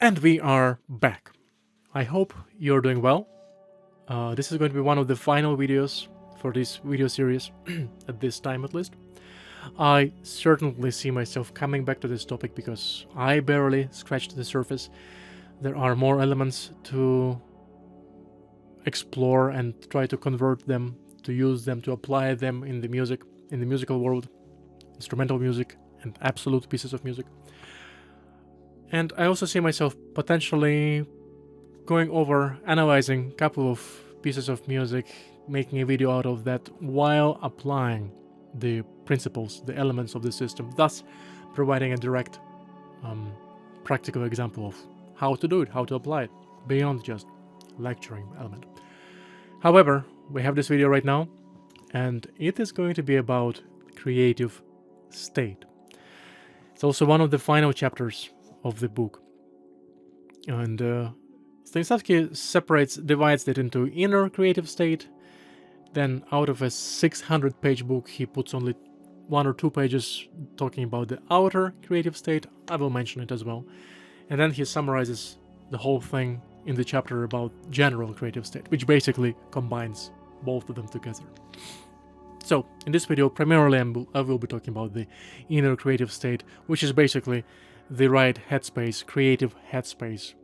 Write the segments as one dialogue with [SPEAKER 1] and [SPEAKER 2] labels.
[SPEAKER 1] And we are back. I hope you're doing well. This is going to be one of the final videos for this video series, at this time at least. I certainly see myself coming back to this topic because I barely scratched the surface. There are more elements to explore and try to convert them, to use them, to apply them in the musical world, instrumental music, and absolute pieces of music. And I also see myself potentially going over, analyzing a couple of pieces of music, making a video out of that while applying the principles, the elements of the system, thus providing a direct, practical example of how to do it, how to apply it, beyond just lecturing element. However, we have this video right now, and it is going to be about creative state. It's also one of the final chapters of the book. And Stanislavski divides it into inner creative state. Then out of a 600-page book, he puts only 1 or 2 pages talking about the outer creative state. I will mention it as well. And then he summarizes the whole thing in the chapter about general creative state, which basically combines both of them together. So, in this video, primarily I will be talking about the inner creative state, which is basically the right headspace, creative headspace,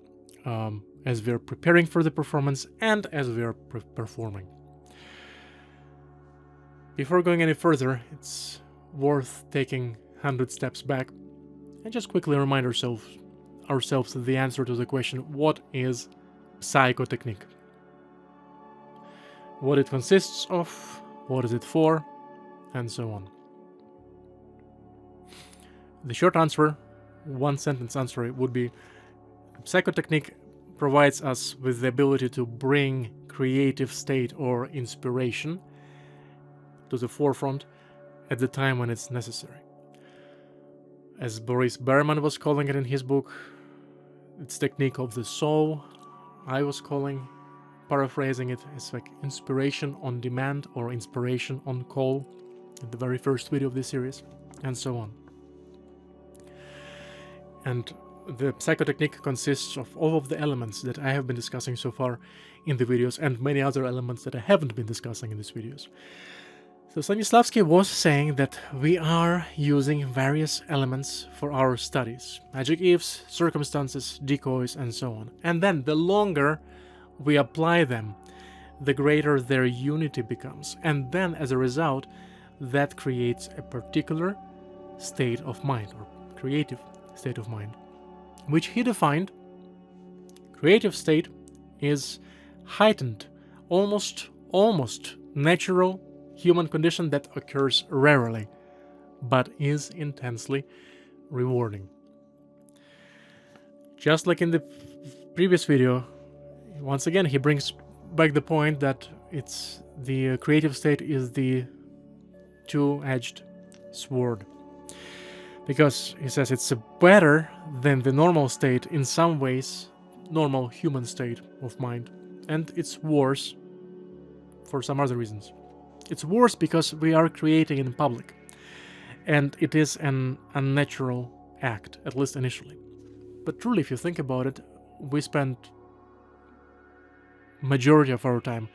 [SPEAKER 1] as we're preparing for the performance and as we're performing. Before going any further, it's worth taking 100 steps back and just quickly remind ourselves the answer to the question, what is psychotechnique? What it consists of, what is it for, and so on. The short answer, one sentence answer, would be psychotechnique provides us with the ability to bring creative state or inspiration to the forefront at the time when it's necessary. As Boris Berman was calling it in his book, it's technique of the soul. I was paraphrasing it, it's like inspiration on demand or inspiration on call in the very first video of this series, and so on. And the psychotechnique consists of all of the elements that I have been discussing so far in the videos and many other elements that I haven't been discussing in these videos. So Stanislavski was saying that we are using various elements for our studies. Magic ifs, circumstances, decoys, and so on. And then the longer we apply them, the greater their unity becomes. And then as a result, that creates a particular state of mind, or creative state of mind, which he defined. Creative state is heightened, almost natural human condition that occurs rarely, but is intensely rewarding. Just like in the previous video, once again he brings back the point that it's the creative state is the two-edged sword. Because he says it's better than the normal state in some ways, normal human state of mind, and it's worse for some other reasons. It's worse because we are creating in public, and it is an unnatural act, at least initially. But truly, if you think about it, we spend majority of our time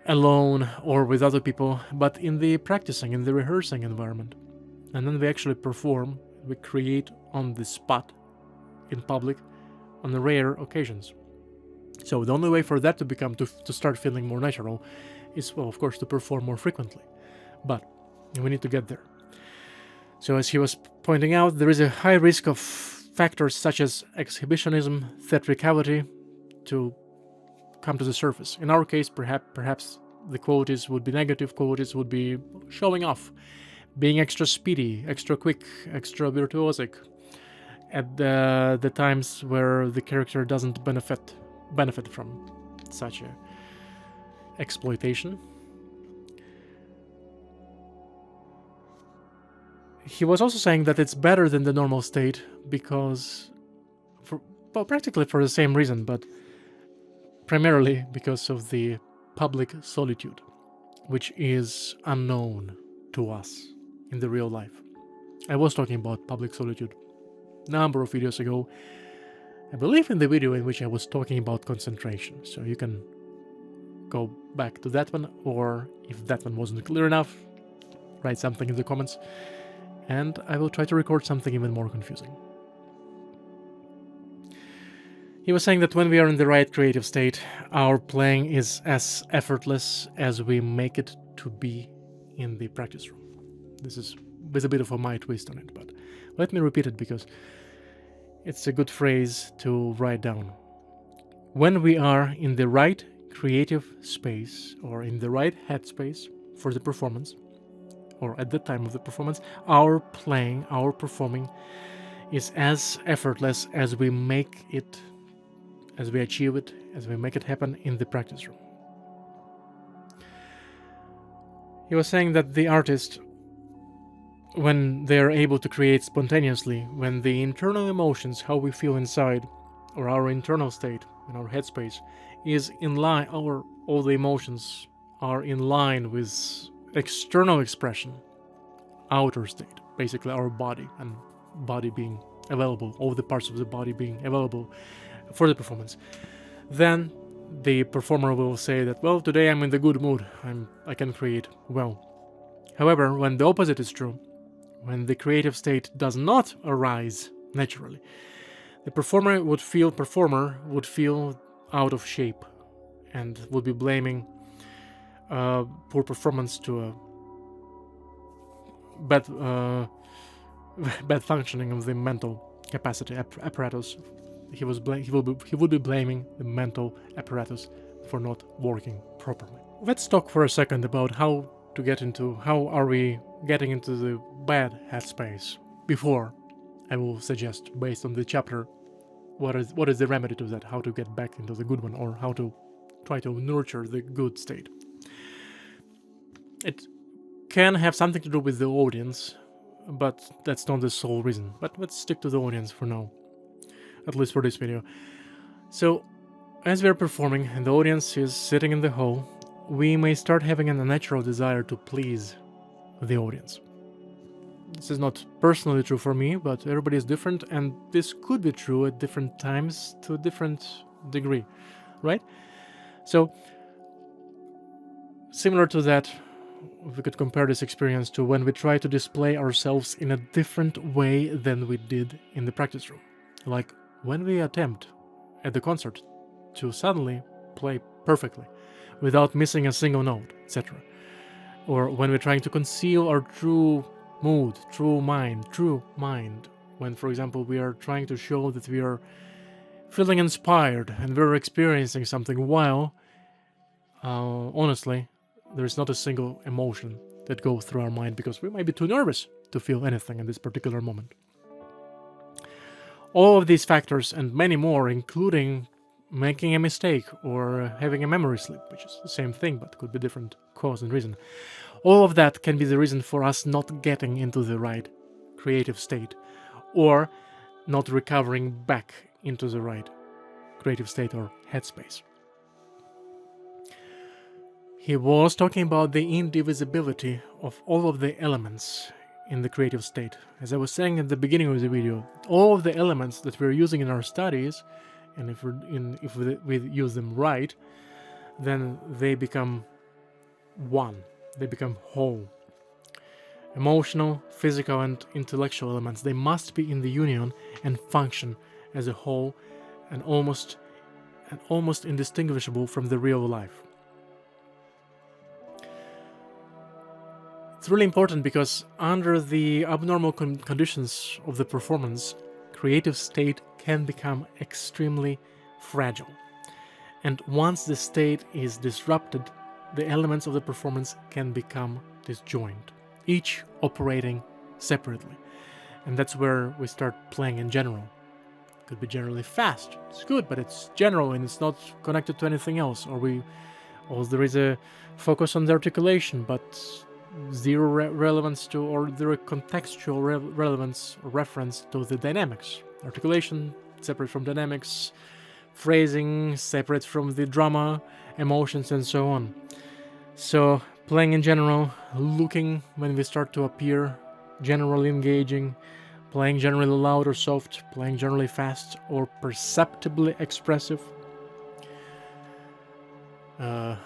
[SPEAKER 1] alone or with other people, but in the practicing, in the rehearsing environment. And then we actually perform, we create on the spot in public on the rare occasions. So the only way for that to start feeling more natural is, well, of course, to perform more frequently. But we need to get there. So as he was pointing out, there is a high risk of factors such as exhibitionism, theatricality to come to the surface. In our case, perhaps the qualities would be negative qualities, would be showing off, being extra speedy, extra quick, extra virtuosic at the times where the character doesn't benefit from such a exploitation. He was also saying that it's better than the normal state because, practically for the same reason, but primarily because of the public solitude, which is unknown to us in the real life. I was talking about public solitude a number of videos ago, I believe in the video in which I was talking about concentration, so you can go back to that one, or if that one wasn't clear enough, write something in the comments, and I will try to record something even more confusing. He was saying that when we are in the right creative state, our playing is as effortless as we make it to be in the practice room. This is with a bit of my twist on it, but let me repeat it because it's a good phrase to write down. When we are in the right creative space or in the right headspace for the performance, or at the time of the performance, our playing, our performing is as effortless as we make it, as we achieve it, as we make it happen in the practice room. He was saying that the artist, when they are able to create spontaneously, when the internal emotions, how we feel inside, or our internal state in our headspace, is in line, all the emotions are in line with external expression, outer state, basically our body, and body being available, all the parts of the body being available for the performance, then the performer will say that, well, today I'm in the good mood, I can create well. However, when the opposite is true, when the creative state does not arise naturally, the performer would feel out of shape and would be blaming poor performance to a bad functioning of the mental capacity apparatus. He would be blaming the mental apparatus for not working properly. Let's talk for a second about how are we getting into the bad headspace before I will suggest, based on the chapter, what is the remedy to that, how to get back into the good one, or how to try to nurture the good state. It can have something to do with the audience, but that's not the sole reason. But let's stick to the audience for now, at least for this video. So, as we are performing and the audience is sitting in the hall, we may start having an unnatural desire to please the audience. This is not personally true for me, but everybody is different, and this could be true at different times to a different degree, right? So, similar to that, we could compare this experience to when we try to display ourselves in a different way than we did in the practice room. Like when we attempt at the concert to suddenly play perfectly without missing a single note, etc. Or when we're trying to conceal our true mood, true mind, when, for example, we are trying to show that we are feeling inspired and we're experiencing something, while honestly, there is not a single emotion that goes through our mind because we might be too nervous to feel anything in this particular moment. All of these factors and many more, including making a mistake or having a memory slip, which is the same thing but could be different cause and reason, all of that can be the reason for us not getting into the right creative state or not recovering back into the right creative state or headspace. He was talking about the indivisibility of all of the elements in the creative state. As I was saying at the beginning of the video, all of the elements that we're using in our studies, and if we use them right, then they become one. They become whole. Emotional, physical, and intellectual elements, they must be in the union and function as a whole and almost indistinguishable from the real life. It's really important because under the abnormal conditions of the performance, creative state can become extremely fragile. And once the state is disrupted, the elements of the performance can become disjoint, each operating separately. And that's where we start playing in general. It could be generally fast. It's good, but it's general and it's not connected to anything else. Or there is a focus on the articulation, but zero relevance to, or zero contextual relevance or reference to the dynamics. Articulation separate from dynamics, phrasing separate from the drama, emotions, and so on. So playing in general, looking when we start to appear, generally engaging, playing generally loud or soft, playing generally fast or perceptibly expressive.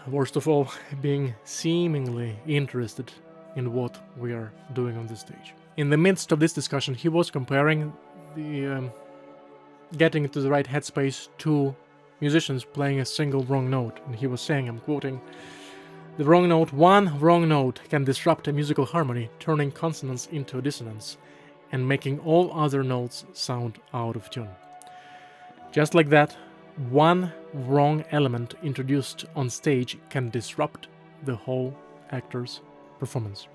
[SPEAKER 1] Worst of all, being seemingly interested in what we are doing on the stage. In the midst of this discussion, he was comparing the getting into the right headspace to musicians playing a single wrong note. And he was saying, I'm quoting, "The wrong note, one wrong note can disrupt a musical harmony, turning consonance into a dissonance and making all other notes sound out of tune. Just like that, one wrong element introduced on stage can disrupt the whole actor's performance."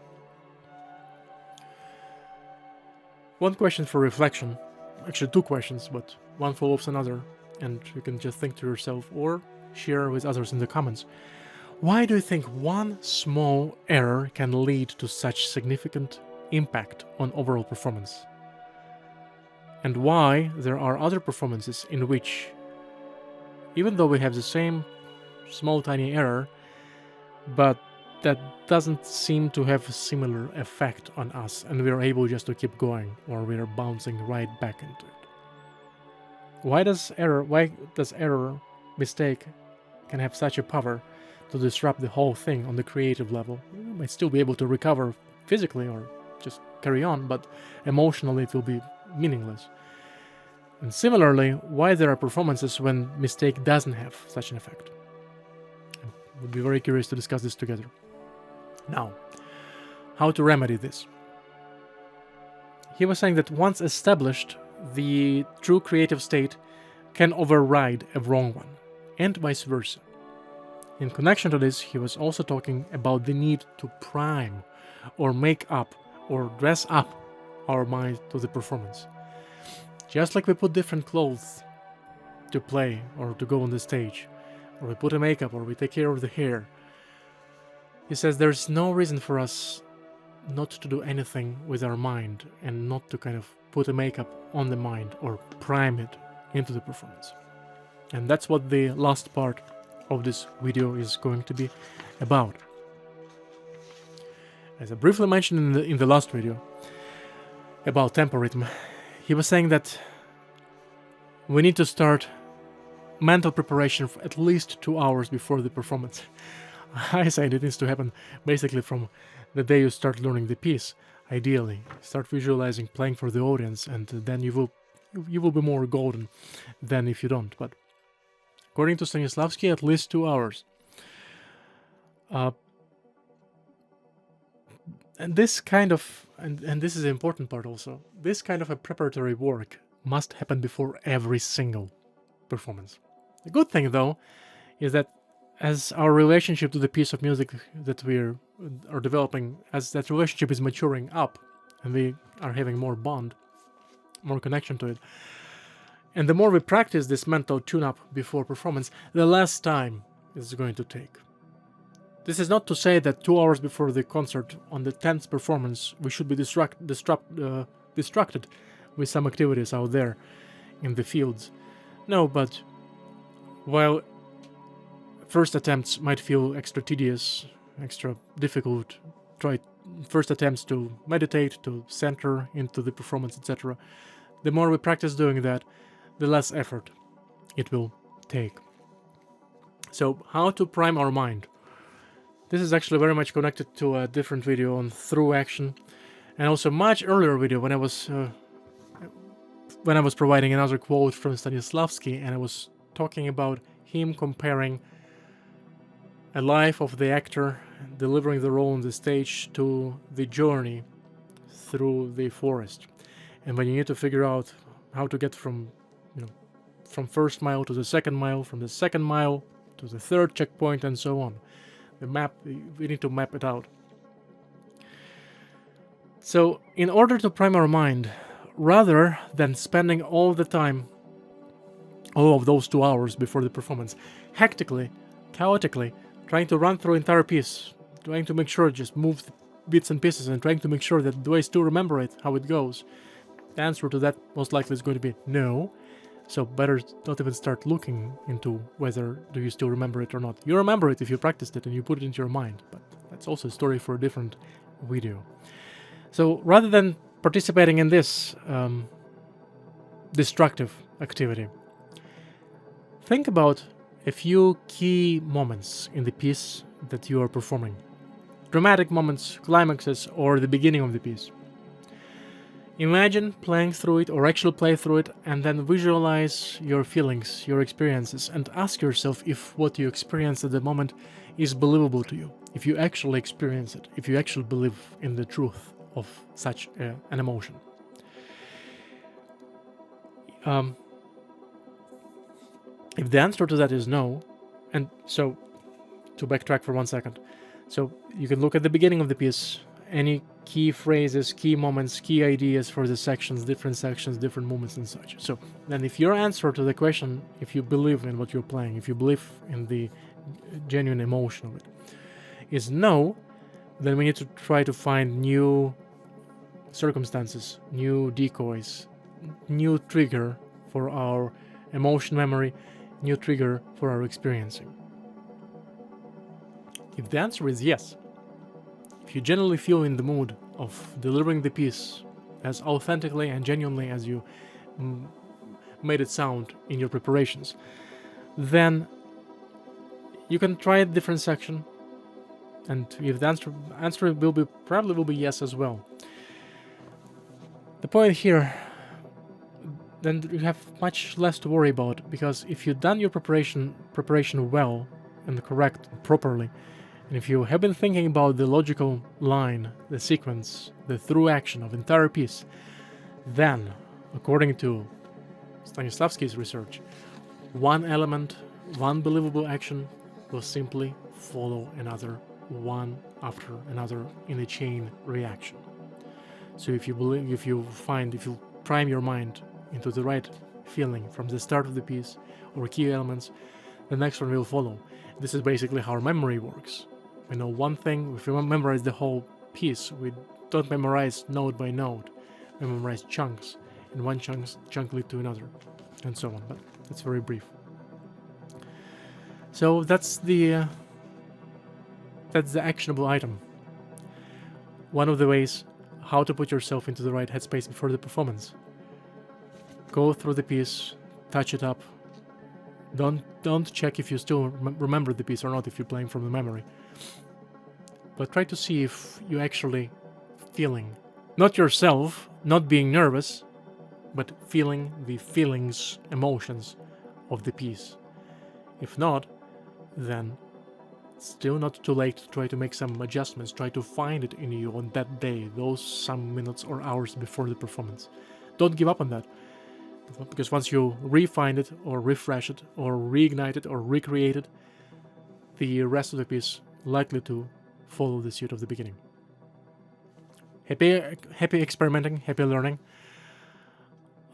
[SPEAKER 1] One question for reflection, actually two questions, but one follows another, and you can just think to yourself or share with others in the comments. Why do you think one small error can lead to such significant impact on overall performance? And why there are other performances in which, even though we have the same small tiny error, but that doesn't seem to have a similar effect on us, and we are able just to keep going, or we are bouncing right back into it. Why does error, mistake, can have such a power to disrupt the whole thing on the creative level? We might still be able to recover physically or just carry on, but emotionally it will be meaningless. And similarly, why there are performances when mistake doesn't have such an effect? I would be very curious to discuss this together. Now, how to remedy this? He was saying that once established, the true creative state can override a wrong one, and vice versa. In connection to this, he was also talking about the need to prime or make up or dress up our mind to the performance. Just like we put different clothes to play or to go on the stage, or we put a makeup or we take care of the hair. He says there's no reason for us not to do anything with our mind and not to kind of put a makeup on the mind or prime it into the performance. And that's what the last part of this video is going to be about. As I briefly mentioned in the last video about tempo rhythm, he was saying that we need to start mental preparation for at least 2 hours before the performance. I said it needs to happen basically from the day you start learning the piece. Ideally, start visualizing, playing for the audience, and then you will be more golden than if you don't. But according to Stanislavski, at least 2 hours. And this kind of, and this is the important part also, this kind of a preparatory work must happen before every single performance. The good thing, though, is that as our relationship to the piece of music that we are developing, as that relationship is maturing up, and we are having more bond, more connection to it, and the more we practice this mental tune-up before performance, the less time it's going to take. This is not to say that 2 hours before the concert, on the 10th performance, we should be distracted with some activities out there in the fields. No, but while first attempts might feel extra tedious, extra difficult, try first attempts to meditate, to center into the performance, etc., the more we practice doing that, the less effort it will take. So, how to prime our mind? This is actually very much connected to a different video on through action, and also much earlier video when I was providing another quote from Stanislavski, and I was talking about him comparing a life of the actor delivering the role on the stage to the journey through the forest. And when you need to figure out how to get from first mile to the second mile, from the second mile to the third checkpoint, and so on. The map, we need to map it out. So, in order to prime our mind, rather than spending all of those 2 hours before the performance, hectically, chaotically, trying to run through entire piece, trying to make sure just move the bits and pieces, and trying to make sure that do I still remember it, how it goes? The answer to that most likely is going to be no. So better not even start looking into whether do you still remember it or not. You remember it if you practiced it and you put it into your mind, but that's also a story for a different video. So rather than participating in this destructive activity, think about a few key moments in the piece that you are performing. Dramatic moments, climaxes, or the beginning of the piece. Imagine playing through it, or actually play through it, and then visualize your feelings, your experiences, and ask yourself if what you experience at the moment is believable to you, if you actually experience it, if you actually believe in the truth of such an emotion. If the answer to that is no, and so to backtrack for 1 second, so you can look at the beginning of the piece, any key phrases, key moments, key ideas for the sections, different movements and such. So then if your answer to the question, if you believe in what you're playing, if you believe in the genuine emotion of it, is no, then we need to try to find new circumstances, new decoys, new trigger for our emotion memory, new trigger for our experiencing. If the answer is yes, if you genuinely feel in the mood of delivering the piece as authentically and genuinely as you made it sound in your preparations, then you can try a different section, and if the answer probably will be yes as well. The point here, then you have much less to worry about, because if you've done your preparation well and correct properly, and if you have been thinking about the logical line, the sequence, the through action of the entire piece, then, according to Stanislavski's research, one element, one believable action will simply follow another, one after another, in a chain reaction. So if you prime your mind into the right feeling from the start of the piece or key elements, the next one will follow. This is basically how our memory works. We know one thing, if we memorize the whole piece, we don't memorize note by note, we memorize chunks, and one chunk lead to another, and so on, but that's very brief. So that's the actionable item. One of the ways how to put yourself into the right headspace before the performance. Go through the piece, touch it up. Don't check if you still remember the piece or not if you're playing from the memory. But try to see if you actually feeling, not yourself, not being nervous, but feeling the feelings, emotions of the piece. If not, then still not too late to try to make some adjustments, try to find it in you on that day, those some minutes or hours before the performance. Don't give up on that, because once you refine it or refresh it or reignite it or recreate it, the rest of the piece likely to follow the suit of the beginning. Happy experimenting, happy learning.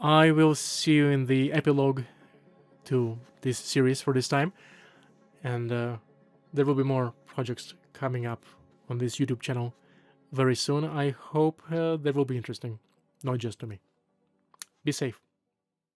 [SPEAKER 1] I will see you in the epilogue to this series for this time, and there will be more projects coming up on this YouTube channel very soon. I hope they will be interesting, not just to me. Be safe.